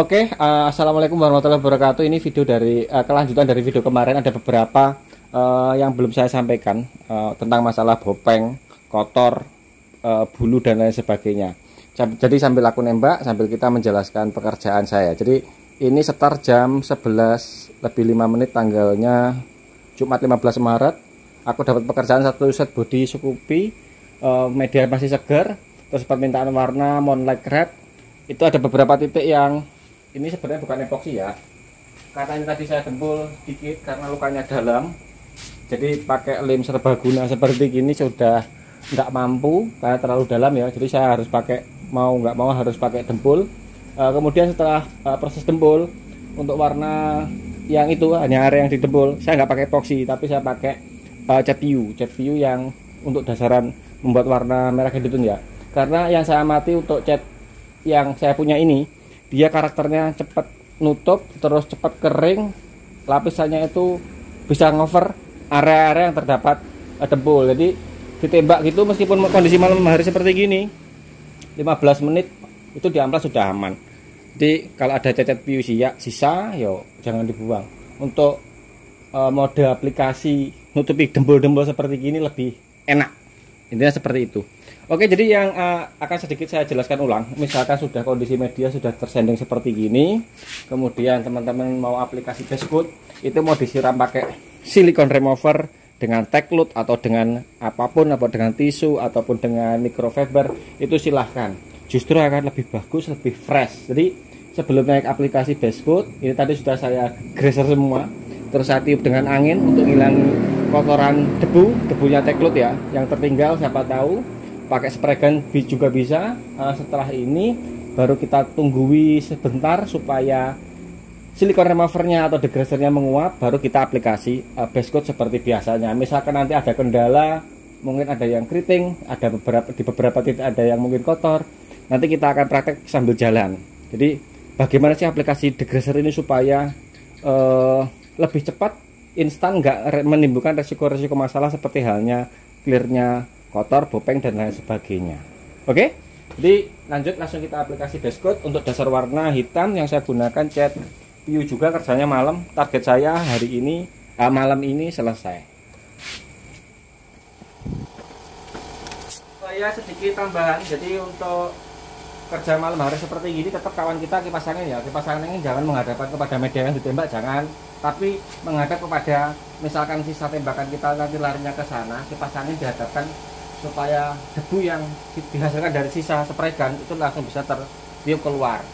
Assalamualaikum warahmatullahi wabarakatuh. Ini video dari kelanjutan dari video kemarin. Ada beberapa yang belum saya sampaikan tentang masalah bopeng, kotor, bulu dan lain sebagainya. Jadi sambil aku nembak, sambil kita menjelaskan pekerjaan saya. Jadi ini sekitar jam 11 lebih 5 menit, tanggalnya Jumat 15 Maret. Aku dapat pekerjaan satu set body Scoopy, media masih segar, terus permintaan warna Moonlight Red. Itu ada beberapa titik yang ini sebenarnya bukan epoksi ya, karena ini tadi saya dempul dikit karena lukanya dalam. Jadi pakai lem serbaguna seperti ini sudah nggak mampu karena terlalu dalam ya. Jadi saya harus pakai, mau nggak mau harus pakai dempul. Kemudian setelah proses dempul untuk warna yang itu hanya area yang didempul, saya nggak pakai epoksi tapi saya pakai cat PU yang untuk dasaran membuat warna merah hidupun ya. Karena yang saya amati untuk cat yang saya punya ini, dia karakternya cepat nutup, terus cepat kering, lapisannya itu bisa ngover area-area yang terdapat dempul. Jadi ditembak gitu meskipun kondisi malam hari seperti gini, 15 menit itu di amplas sudah aman. Jadi kalau ada cacat PU sisa, yo jangan dibuang. Untuk mode aplikasi nutupi dempul-dempul seperti gini lebih enak. Intinya seperti itu. Oke, jadi yang akan sedikit saya jelaskan ulang. Misalkan sudah kondisi media sudah tersanding seperti gini, kemudian teman-teman mau aplikasi base coat, itu mau disiram pakai silicone remover dengan Techloot atau dengan apapun, apa dengan tisu ataupun dengan microfiber, itu silahkan. Justru akan lebih bagus, lebih fresh. Jadi sebelum naik aplikasi base coat, ini tadi sudah saya greaser semua, terus saya tiup dengan angin untuk hilang kotoran debunya Techloot ya, yang tertinggal siapa tahu. Pakai spray gun juga bisa. Setelah ini baru kita tunggui sebentar supaya silikon removernya atau degreasernya menguap, baru kita aplikasi base coat seperti biasanya. Misalkan nanti ada kendala, mungkin ada yang keriting, ada di beberapa titik ada yang mungkin kotor, nanti kita akan praktek sambil jalan. Jadi bagaimana sih aplikasi degreaser ini supaya lebih cepat, instan, nggak menimbulkan resiko-resiko masalah seperti halnya clearnya kotor, bopeng dan lain sebagainya. Oke, jadi lanjut langsung kita aplikasi base coat. Untuk dasar warna hitam yang saya gunakan cat PU juga, kerjanya malam. Target saya hari ini malam ini selesai. Saya sedikit tambahan, jadi untuk kerja malam hari seperti ini tetap kawan kita kipas angin ya. Kipas angin jangan menghadapkan kepada media yang ditembak, jangan, tapi menghadap kepada misalkan sisa tembakan kita nanti larinya ke sana, kipas angin dihadapkan supaya debu yang dihasilkan dari sisa spray gun itu langsung bisa tertiup keluar.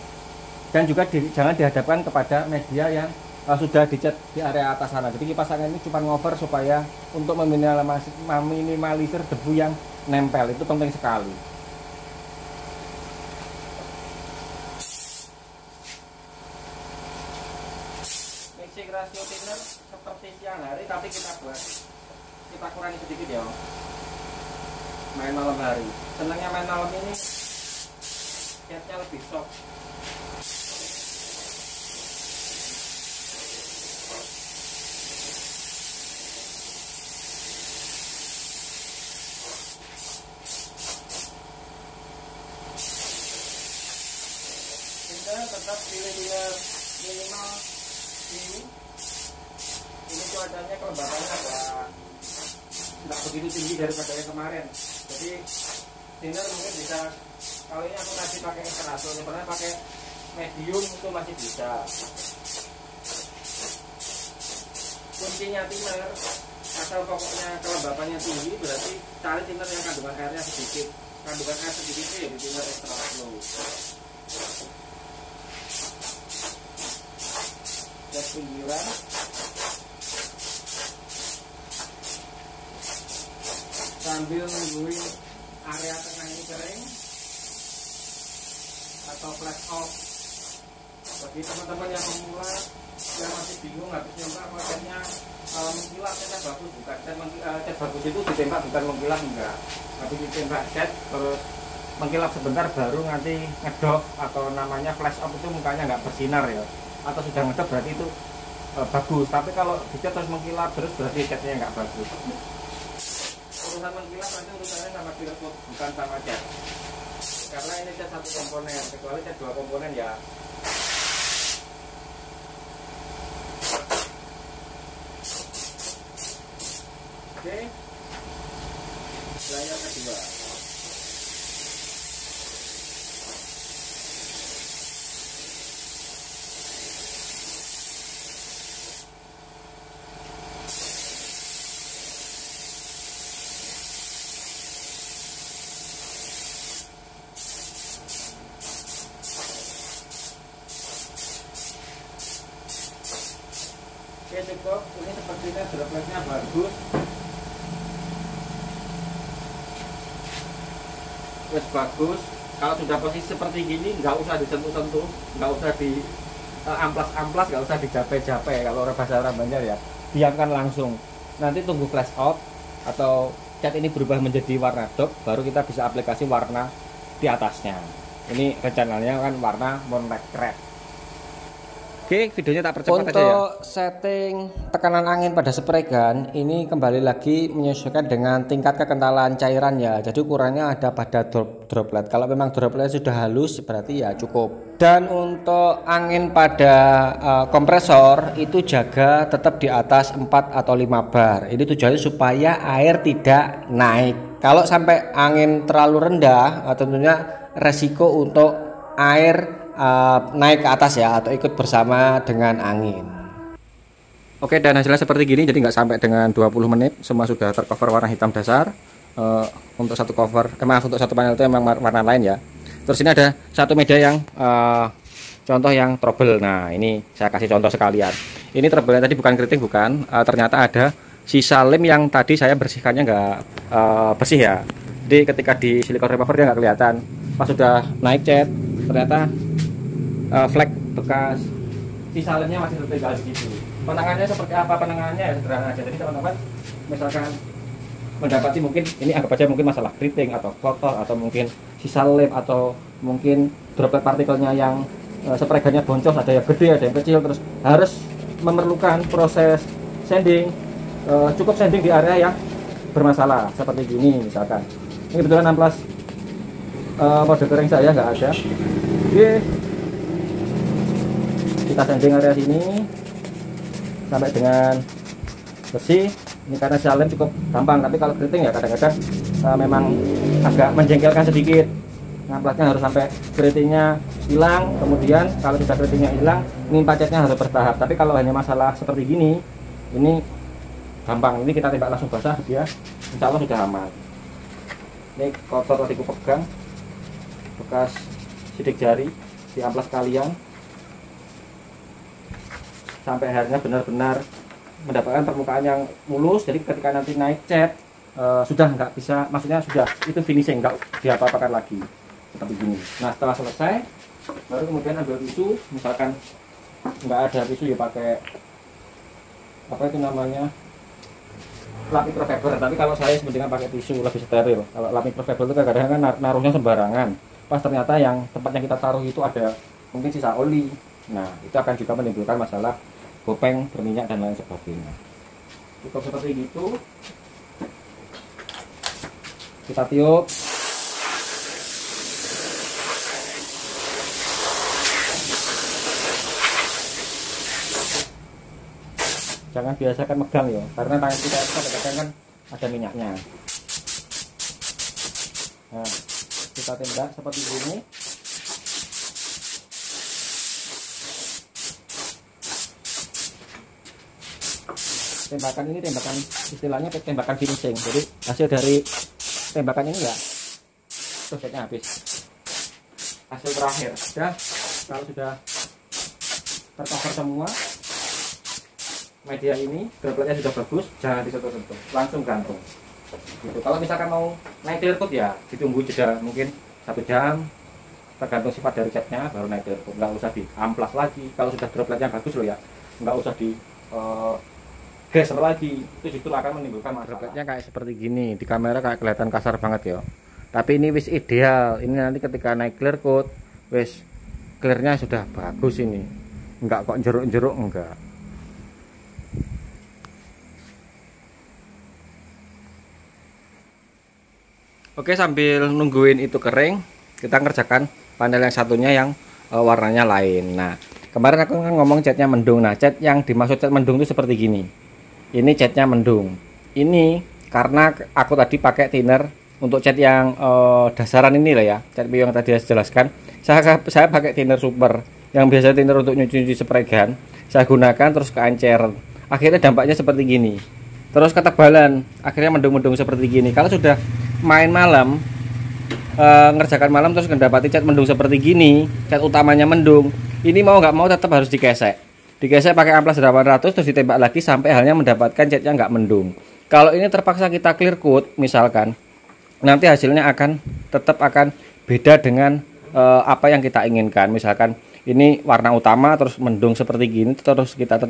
Dan juga jangan dihadapkan kepada media yang sudah dicat di area atas sana. Jadi kipas angin ini cuma ngover supaya untuk meminimalisir debu yang nempel, itu penting sekali. Mixing rasio thinner seperti siang hari, tapi kita kurangi sedikit ya. Main malam hari, senangnya main malam ini catnya lebih soft. Kita tetap pilih minimal PU. Ini cuacanya kelembabannya agak tidak begitu tinggi daripada yang kemarin. Jadi thinner mungkin bisa, kalau ini aku kasih pakai ekstraso, sebenarnya pakai medium itu masih bisa. Kuncinya thinner, asal pokoknya kelembabannya tinggi, berarti cari thinner yang kandungan airnya sedikit. Kandungan air sedikit itu ya di thinner ekstraso. Tes pinggiran. Sambil nungguin area tengah ini kering atau flash off. Bagi teman-teman yang pemula yang masih bingung habis nyoba catnya mengkilap, catnya bagus bukan, cat bagus itu ditembak bukan mengkilap, enggak. Habis ditembak cat terus mengkilap sebentar baru nanti ngedok, atau namanya flash off itu mukanya nggak bersinar ya, atau sudah ngedok berarti itu bagus. Tapi kalau dicat terus mengkilap terus berarti catnya nggak bagus. Urusan mengkilap nanti urusannya sama clear coat, bukan sama cat. Karena ini cat satu komponen, kecuali cat dua komponen ya Oke, layer kedua. Oke, cukup. Ini sepertinya dropletnya bagus. Bagus. Kalau sudah posisi seperti gini, nggak usah disentuh-sentuh, nggak usah di amplas-amplas, nggak usah dijape-jape. Kalau orang bahasa orang Banjar ya, diamkan langsung. Nanti tunggu flash out atau cat ini berubah menjadi warna dark, baru kita bisa aplikasi warna di atasnya. Ini rencananya kan warna Moonlight Red. Oke, videonya tak percepat aja ya. Untuk setting tekanan angin pada spray gun ini kembali lagi menyesuaikan dengan tingkat kekentalan cairan ya. Jadi ukurannya ada pada droplet. Kalau memang droplet sudah halus berarti ya cukup. Dan untuk angin pada kompresor itu jaga tetap di atas 4 atau 5 bar. Ini tujuannya supaya air tidak naik. Kalau sampai angin terlalu rendah, tentunya resiko untuk air naik ke atas ya, atau ikut bersama dengan angin. Oke, dan hasilnya seperti gini, jadi nggak sampai dengan 20 menit semua sudah tercover warna hitam dasar. Untuk satu cover, untuk satu panel itu memang warna lain ya. Terus ini ada satu media yang contoh yang trouble. Nah, ini saya kasih contoh sekalian. Ini trouble tadi bukan keriting, bukan. Ternyata ada sisa lem yang tadi saya bersihkannya nggak bersih ya. Jadi ketika di silikon remover dia nggak kelihatan. Pas sudah naik cat, ternyata flek bekas sisa lemnya masih tertinggal di situ. Penanganannya seperti apa? Penanganannya ya sederhana aja. Jadi teman-teman misalkan mendapati mungkin ini anggap aja mungkin masalah keriting atau kotor atau mungkin sisa lem atau mungkin droplet partikelnya yang spray gunnya boncos, ada yang gede ada yang kecil, terus harus memerlukan proses sanding. Cukup sanding di area yang bermasalah seperti gini misalkan. Ini kebetulan amplas mode kering saya nggak ada. Oke, kita sanding area sini sampai dengan bersih. Ini karena lem cukup gampang, tapi kalau keriting ya kadang-kadang memang agak menjengkelkan sedikit. Ngamplasnya harus sampai keritingnya hilang, kemudian kalau sudah keritingnya hilang, nimpa catnya harus bertahap. Tapi kalau hanya masalah seperti gini, ini gampang. Ini kita tembak langsung basah, dia insya Allah sudah aman. Ini kotor tadi ku pegang, bekas sidik jari di amplas kalian, sampai akhirnya benar-benar mendapatkan permukaan yang mulus. Jadi ketika nanti naik cat sudah nggak bisa, maksudnya sudah itu finishing, nggak diapa-apakan lagi seperti gini. Nah, setelah selesai baru kemudian ambil tisu. Misalkan nggak ada tisu ya pakai apa itu namanya, lap microfiber. Tapi kalau saya sebenarnya pakai tisu lebih steril. Kalau lap microfiber itu kadang-kadang kan naruhnya sembarangan, pas ternyata yang tempat yang kita taruh itu ada mungkin sisa oli. Nah, itu akan juga menimbulkan masalah bopeng, berminyak dan lain sebagainya. Cukup seperti itu. Kita tiup. Jangan biasakan megang ya, karena tangan kita kadang-kadang kan ada minyaknya. Nah, kita tembak seperti ini. Tembakan ini tembakan istilahnya tembakan finishing. Jadi hasil dari tembakan ini ya tuh catnya habis. Hasil terakhir sudah, kalau sudah tercover semua media ini, dropletnya sudah bagus, jangan disentuh-sentuh, langsung gantung gitu. Kalau misalkan mau naik clear coat ya ditunggu jeda mungkin 1 jam, tergantung sifat dari catnya, baru naik clear coat. Nggak usah diamplas lagi. Kalau sudah dropletnya bagus loh ya, nggak usah di geser lagi, itu justru akan menimbulkan masalah. Dropletnya kayak seperti gini, di kamera kayak kelihatan kasar banget ya, tapi ini wis ideal. Ini nanti ketika naik clear coat wis clearnya sudah bagus, ini enggak kok jeruk-jeruk, enggak. Oke, sambil nungguin itu kering, kita ngerjakan panel yang satunya yang warnanya lain. Nah, kemarin aku kan ngomong catnya mendung. Nah, cat yang dimaksud cat mendung itu seperti gini. Ini catnya mendung. Ini karena aku tadi pakai thinner untuk cat yang dasaran ini lah ya, cat bio yang tadi saya jelaskan. Saya pakai thinner super yang biasa thinner untuk nyuci spray gun, saya gunakan terus keencer. Akhirnya dampaknya seperti gini. Terus ketebalan akhirnya mendung-mendung seperti gini. Kalau sudah main malam, ngerjakan malam terus mendapati cat mendung seperti gini, cat utamanya mendung, ini mau nggak mau tetap harus dikesek pakai amplas 800 terus ditembak lagi sampai halnya mendapatkan catnya nggak mendung. Kalau ini terpaksa kita clear coat misalkan, nanti hasilnya tetap akan beda dengan apa yang kita inginkan. Misalkan ini warna utama terus mendung seperti gini, terus kita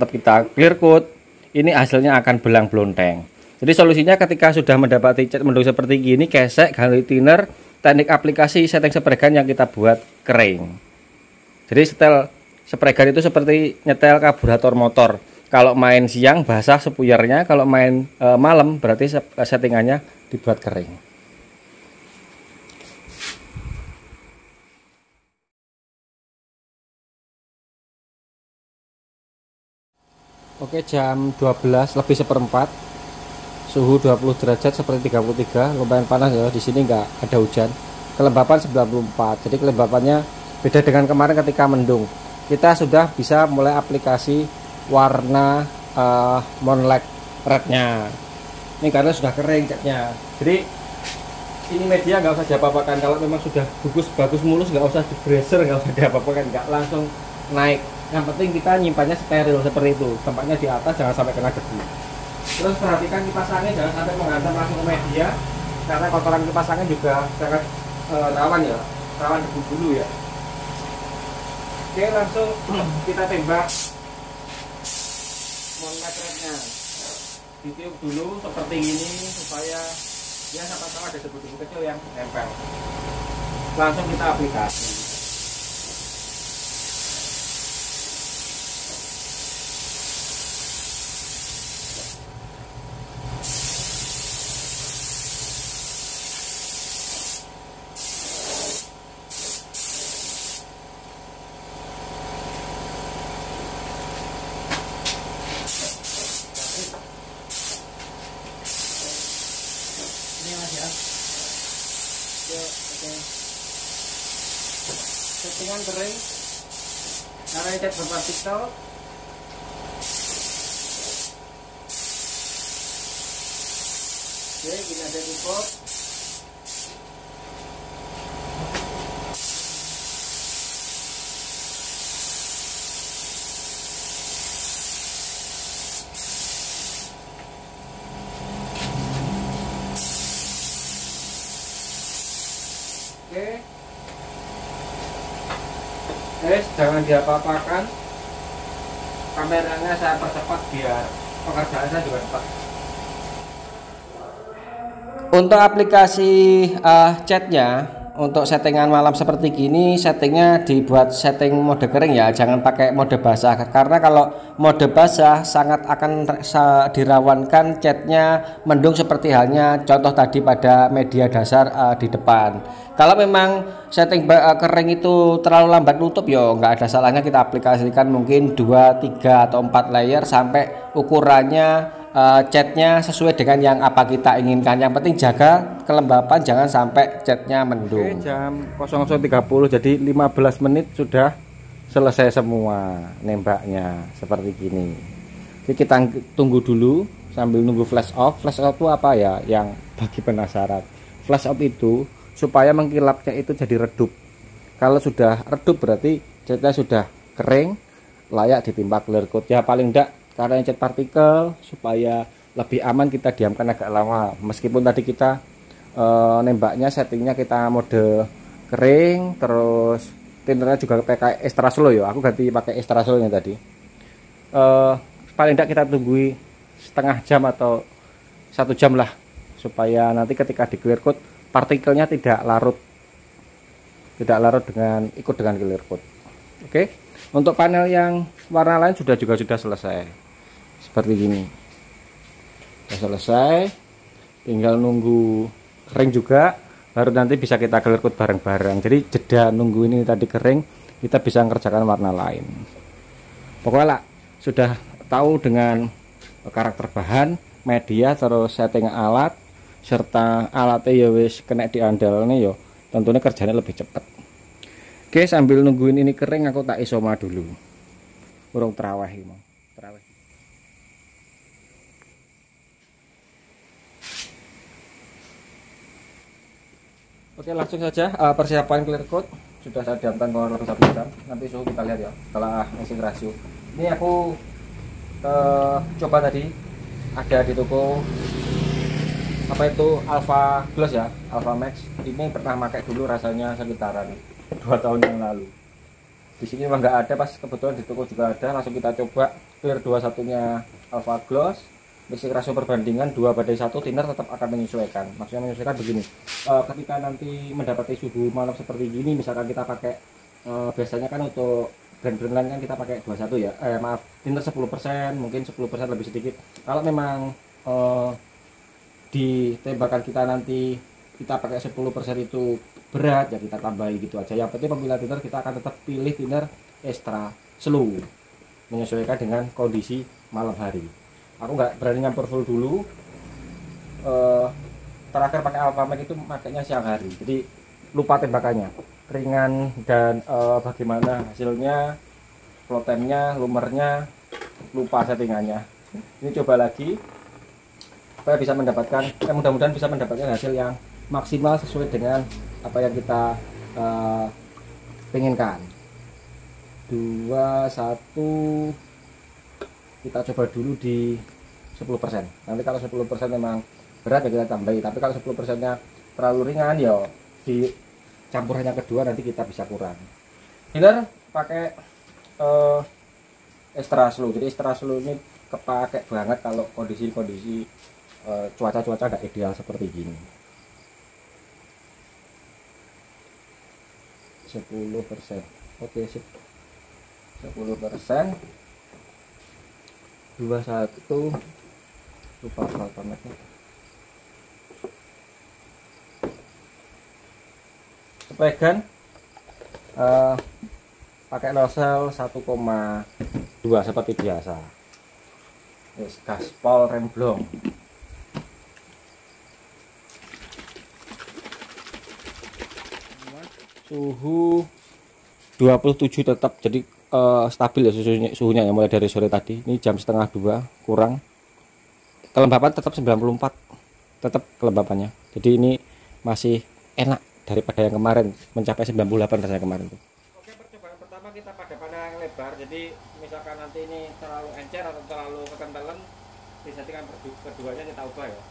clear coat, ini hasilnya akan belang blonteng. Jadi solusinya ketika sudah mendapati cat mendung seperti gini, gesek, ganti thinner, teknik aplikasi setting spray gun yang kita buat kering. Jadi setel spray gun itu seperti nyetel karburator motor. Kalau main siang basah sepuyarnya, kalau main malam berarti settingannya dibuat kering. Oke, jam 12 lebih seperempat, suhu 20 derajat seperti 33, lumayan panas ya. Di sini nggak ada hujan, kelembapan 94, jadi kelembapannya beda dengan kemarin ketika mendung. Kita sudah bisa mulai aplikasi warna Moonlight rednya ini karena sudah kering catnya. Jadi ini media nggak usah diapa-apakan. Kalau memang sudah bagus mulus, nggak usah di bracer, nggak usah diapa-apakan, nggak langsung naik. Yang penting kita nyimpannya steril seperti itu, tempatnya di atas, jangan sampai kena debu. Terus perhatikan kipas angin jangan sampai menghantam langsung ke media, karena kotoran kipas angin juga sangat rawan ya, rawan debu dulu ya. Oke, langsung kita tembak Moonlight rednya. Ditiup dulu seperti ini supaya ya sama-sama ada debu-debu kecil yang nempel. Langsung kita aplikasi. Settingan kering karena cat berpartikel. Oke, gini ada cukup. Oke, jangan diapa-apakan. Kameranya saya percepat biar pekerjaan saya juga cepat. Untuk aplikasi catnya, untuk settingan malam seperti gini, settingnya dibuat setting mode kering ya, jangan pakai mode basah, karena kalau mode basah sangat akan dirawankan catnya mendung seperti halnya contoh tadi pada media dasar di depan. Kalau memang setting kering itu terlalu lambat nutup, ya nggak ada salahnya kita aplikasikan mungkin 2, 3 atau 4 layer sampai ukurannya catnya sesuai dengan yang apa kita inginkan. Yang penting jaga kelembapan, jangan sampai catnya mendung. Oke, jam 00.30, jadi 15 menit sudah selesai semua nembaknya seperti gini. Jadi kita tunggu dulu sambil nunggu flash off. Flash off itu apa ya, yang bagi penasaran, flash off itu supaya mengkilapnya itu jadi redup. Kalau sudah redup berarti catnya sudah kering, layak ditimpa clear coat ya. Paling enggak karena cat partikel, supaya lebih aman kita diamkan agak lama. Meskipun tadi kita nembaknya settingnya kita mode kering, terus tinternya juga pakai extra slow ya. Aku ganti pakai extra slow nya tadi. Paling tidak kita tunggu setengah jam atau 1 jam lah, supaya nanti ketika di clear coat partikelnya tidak larut dengan clear coat. Oke, untuk panel yang warna lain sudah selesai seperti gini. Sudah selesai, tinggal nunggu kering juga, baru nanti bisa kita clear coat bareng-bareng. Jadi jeda nunggu ini tadi kering, kita bisa mengerjakan warna lain. Pokoknya lah, sudah tahu dengan karakter bahan, media terus setting alat serta alatnya ya wis kena diandalne ya tentunya kerjanya lebih cepat. Oke, sambil nungguin ini kering aku tak isoma dulu. Urung terawih mau. Terawih. Oke, langsung saja persiapan clear coat sudah saya diamkan kurang lebih 1 jam. Nanti suhu kita lihat ya setelah mixing ratio. Ini aku coba tadi ada di toko apa itu Alpha Gloss ya, Alpha Max. Ini pernah pakai dulu, rasanya sekitaran 2 tahun yang lalu. Di sini memang nggak ada, pas kebetulan di toko juga ada. Langsung kita coba clear 21-nya Alpha Gloss. Mixing ratio perbandingan 2:1, thinner tetap akan menyesuaikan. Maksudnya menyesuaikan begini, ketika nanti mendapati suhu malam seperti gini, misalkan kita pakai biasanya kan untuk brand-brand lain kan kita pakai 21 ya, maaf, thinner 10%, mungkin 10% lebih sedikit. Kalau memang di tembakan kita nanti kita pakai 10% itu berat, ya kita tambahi gitu aja. Yang penting pemilihan thinner kita akan tetap pilih thinner extra slow, menyesuaikan dengan kondisi malam hari. Aku nggak berani nyampur full dulu. Terakhir pakai Alpha Max itu makanya siang hari, jadi lupa tembakannya ringan dan bagaimana hasilnya, flow time-nya, lumernya, lupa settingannya. Ini coba lagi supaya bisa mendapatkan, mudah-mudahan bisa mendapatkan hasil yang maksimal sesuai dengan apa yang kita inginkan. 2, 1, kita coba dulu di 10%. Nanti kalau 10% memang berat ya kita tambahi, tapi kalau 10%-nya terlalu ringan ya di campurannya kedua nanti kita bisa kurang. Thinner pakai extra slow. Jadi extra slow ini kepake banget kalau kondisi-kondisi cuaca-cuaca nggak ideal seperti gini. 10%. Oke, sip. 10%. 21, lupa berapa meter. Spegan pakai nozzle 1,2 seperti biasa. Gaspol remblong. Suhu 27 tetap, jadi stabil ya suhunya ya, mulai dari sore tadi. Ini jam setengah 2 kurang. Kelembapan tetap 94, tetap kelembapannya. Jadi ini masih enak daripada yang kemarin, mencapai 98 rasanya kemarin tuh. Oke, percobaan pertama kita pada panel yang lebar. Jadi misalkan nanti ini terlalu encer atau terlalu kekentalan, disettingkan keduanya kita ubah ya.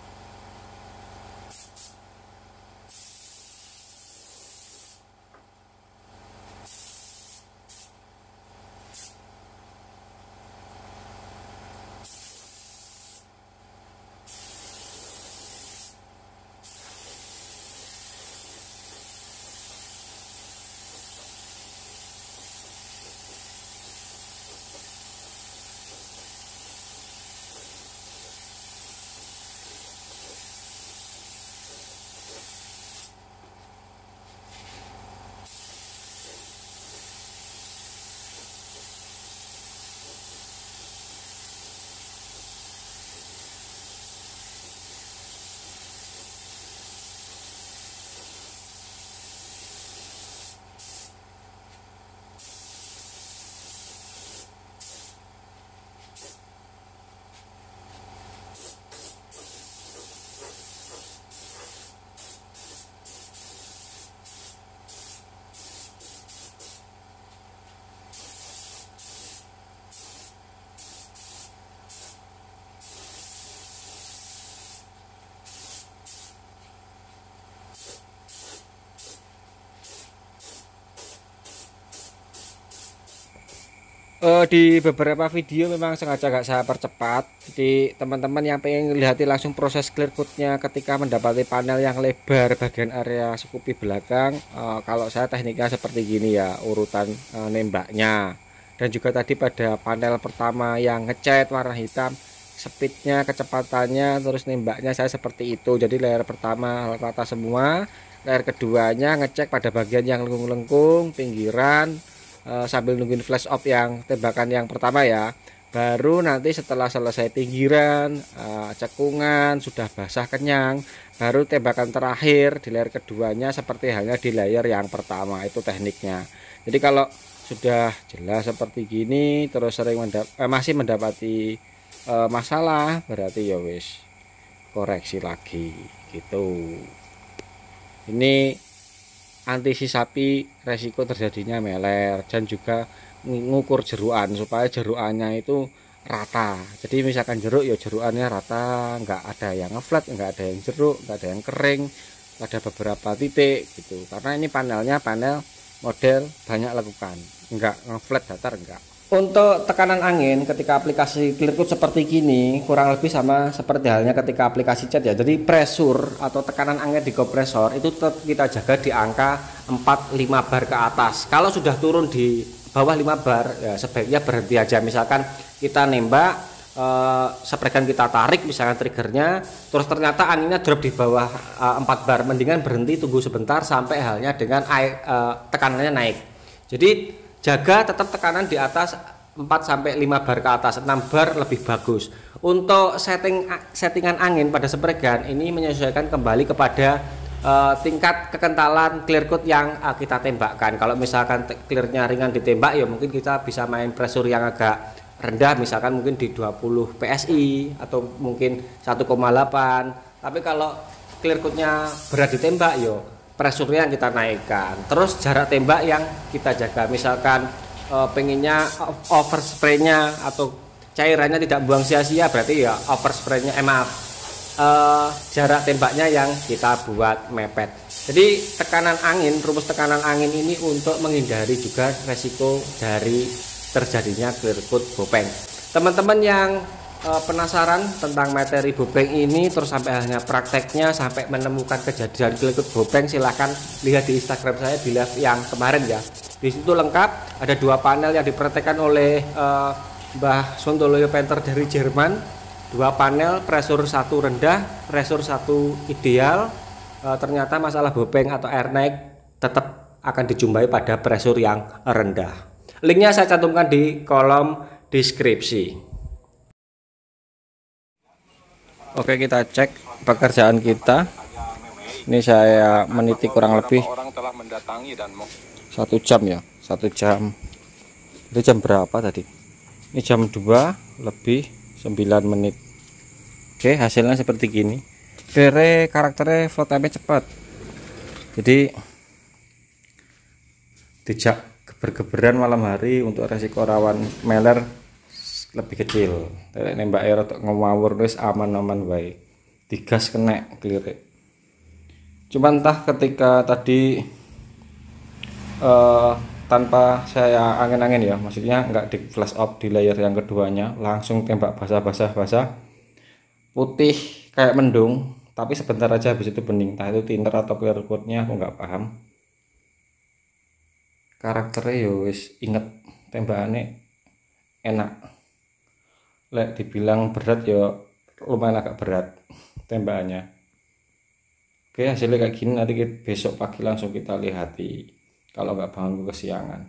Di beberapa video memang sengaja gak saya percepat, jadi teman-teman yang pengen lihat langsung proses clear coatnya ketika mendapati panel yang lebar bagian area skupi belakang, kalau saya tekniknya seperti gini ya, urutan nembaknya. Dan juga tadi pada panel pertama yang ngecat warna hitam, speednya, kecepatannya, terus nembaknya saya seperti itu. Jadi layer pertama rata semua, layer keduanya ngecek pada bagian yang lengkung-lengkung, pinggiran, sambil nungguin flash off yang tembakan yang pertama ya, Baru nanti setelah selesai pinggiran, cekungan, sudah basah kenyang, baru tembakan terakhir di layer keduanya seperti halnya di layer yang pertama. Itu tekniknya. Jadi kalau sudah jelas seperti gini terus sering masih mendapati masalah, berarti ya wis koreksi lagi gitu. Ini antisipapi resiko terjadinya meler dan juga ngukur jeruan supaya jeruannya itu rata. Jadi misalkan jeruk ya jeruannya rata, nggak ada yang ngeflat, nggak ada yang jeruk, nggak ada yang kering, ada beberapa titik gitu. Karena ini panelnya panel model banyak lekukan, nggak ngeflat datar, enggak. Untuk tekanan angin ketika aplikasi Clearcoat seperti gini kurang lebih sama seperti halnya ketika aplikasi cat ya. Jadi pressure atau tekanan angin di kompresor itu tetap kita jaga di angka 4-5 bar ke atas. Kalau sudah turun di bawah 5 bar ya sebaiknya berhenti aja. Misalkan kita nembak sepregan kita tarik misalkan triggernya, terus ternyata anginnya drop di bawah 4 bar, mendingan berhenti, tunggu sebentar sampai halnya dengan tekanannya naik. Jadi jaga tetap tekanan di atas 4-5 bar ke atas, 6 bar lebih bagus. Untuk settingan angin pada spregan ini menyesuaikan kembali kepada tingkat kekentalan Clearcoat yang kita tembakkan. Kalau misalkan clearnya ringan ditembak ya mungkin kita bisa main pressure yang agak rendah, misalkan mungkin di 20 PSI atau mungkin 1,8. Tapi kalau Clearcoatnya berat ditembak ya pressure yang kita naikkan. Terus jarak tembak yang kita jaga, misalkan pengennya overspray-nya atau cairannya tidak buang sia-sia, berarti ya overspray-nya jarak tembaknya yang kita buat mepet. Jadi tekanan angin, rumus tekanan angin ini untuk menghindari juga resiko dari terjadinya Clearcoat bopeng. Teman-teman yang penasaran tentang materi bopeng ini terus sampai akhirnya prakteknya sampai menemukan kejadian Clearcoat bopeng, silahkan lihat di Instagram saya di live yang kemarin ya. Di situ lengkap, ada 2 panel yang dipraktekkan oleh Mbah Sontoloyo Painter dari Jerman. 2 panel, pressure 1 rendah, pressure 1 ideal. Ternyata masalah bopeng atau air naik tetap akan dijumpai pada pressure yang rendah. Linknya saya cantumkan di kolom deskripsi. Oke, kita cek pekerjaan kita. Ini saya meniti kurang lebih 1 jam ya, 1 jam. Itu jam berapa tadi? Ini jam 2 lebih 9 menit. Oke, hasilnya seperti gini. Karakternya flow time cepat. Jadi tidak geber-geberan malam hari, untuk resiko rawan meler lebih kecil. Nembak air atau ngawur wis aman-aman wae. Digas kena clear. Cuman entah ketika tadi tanpa saya angin-angin ya, maksudnya nggak di flash off di layer yang keduanya, langsung tembak basah putih kayak mendung, tapi sebentar aja habis itu bening. Entah itu tinter atau Clearcoat-nya aku nggak paham. Karakternya ya wis inget, tembakannya enak. Lek dibilang berat ya lumayan agak berat tembakannya. Oke, hasilnya kayak gini, nanti besok pagi langsung kita lihati kalau nggak bangun kesiangan.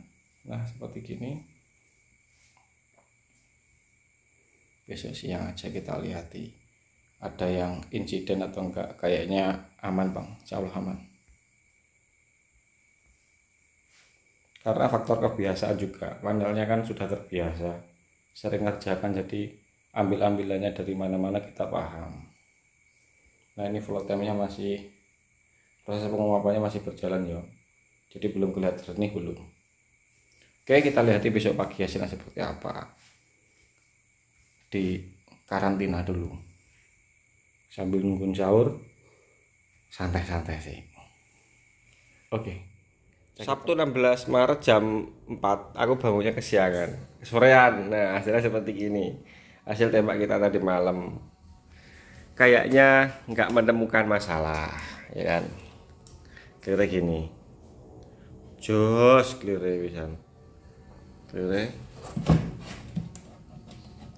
Nah seperti gini, besok siang aja kita lihati ada yang insiden atau enggak. Kayaknya aman bang, insya Allah aman, karena faktor kebiasaan juga. Panelnya kan sudah terbiasa sering ngerjakan, jadi ambil-ambilannya dari mana-mana kita paham. Nah ini flow time-nya masih, proses penguapannya masih berjalan ya, jadi belum kelihatan jernih belum. Oke, kita lihat besok pagi hasilnya seperti apa. Di karantina dulu sambil nunggu sahur, santai-santai sih. Oke, Sabtu 16 Maret jam 4 aku bangunnya kesiangan, sorean. Nah hasilnya seperti gini, hasil tembak kita tadi malam. Kayaknya nggak menemukan masalah ya kan. Kira gini, jos clear bisa, clear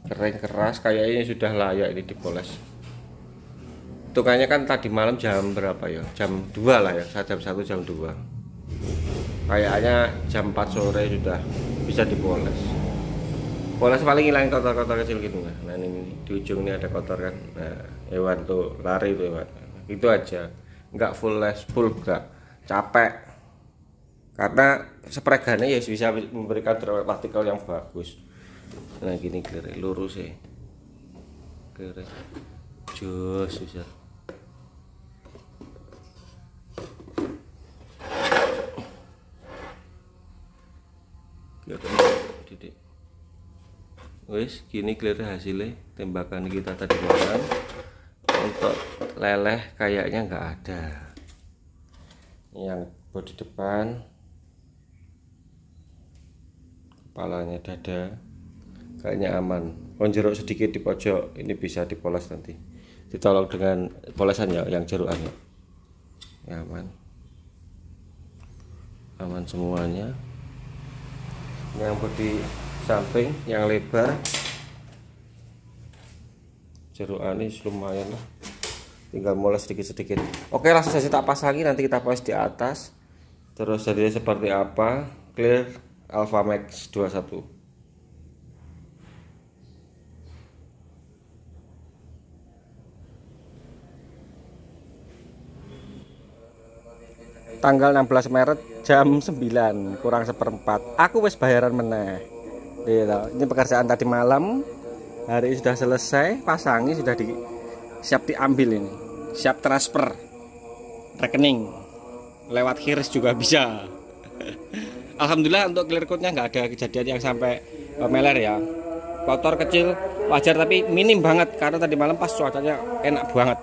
kering keras, kayaknya sudah layak ini dipoles. Hitungannya kan tadi malam jam berapa ya, jam 2 lah ya, jam 1 jam 2, kayaknya jam 4 sore sudah bisa dipoles. Poles paling hilang kotor-kotor kecil gitu. Nah ini di ujung ini ada kotor kan. Nah hewan tuh lari tuh hewan. Itu aja, nggak full nggak capek. Karena spregannya ya bisa memberikan partikel yang bagus. Nah gini clear lurus ya. Clear. Jos bisa. Titik. Wes gini clear hasilnya tembakan kita tadi malam. Untuk leleh kayaknya nggak ada. Yang bodi depan, kepalanya, dada kayaknya aman. Jeruk sedikit di pojok ini bisa dipoles nanti, ditolong dengan polesannya yang jerukannya ya, aman semuanya. Yang bodi samping yang lebar jerukan ini lumayan lah, tinggal moles sedikit-sedikit. Oke, langsung saja tak pasangi, nanti kita poles di atas. Terus jadinya seperti apa? Clear Alpha Max 21. Tanggal 16 Maret jam 9 kurang seperempat. Aku wis bayaran meneh. Ini pekerjaan tadi malam. Hari ini sudah selesai, pasangi sudah siap diambil ini. Siap transfer rekening. Lewat QRIS juga bisa. Alhamdulillah untuk clear coat-nya nggak ada kejadian yang sampai meler ya. Kotor kecil wajar tapi minim banget karena tadi malam pas cuacanya enak banget.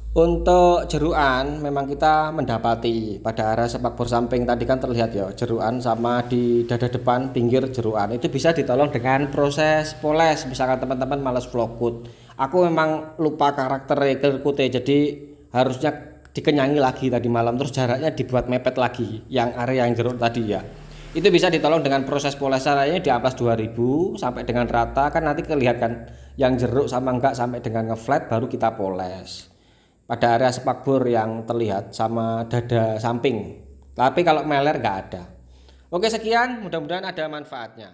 Untuk jeruan memang kita mendapati pada area sepak bor samping tadi kan terlihat ya, jeruan sama di dada depan pinggir jeruan itu bisa ditolong dengan proses poles. Misalkan teman-teman males vlog coat, aku memang lupa karakter clear coat jadi harusnya dikenyangi lagi tadi malam, terus jaraknya dibuat mepet lagi yang area yang jeruk tadi ya. Itu bisa ditolong dengan proses polesannya di amplas 2000 sampai dengan rata, kan nanti kelihatan yang jeruk sama enggak sampai dengan ngeflat baru kita poles pada area sepak bor yang terlihat sama dada samping. Tapi kalau meler nggak ada. Oke, sekian, mudah-mudahan ada manfaatnya.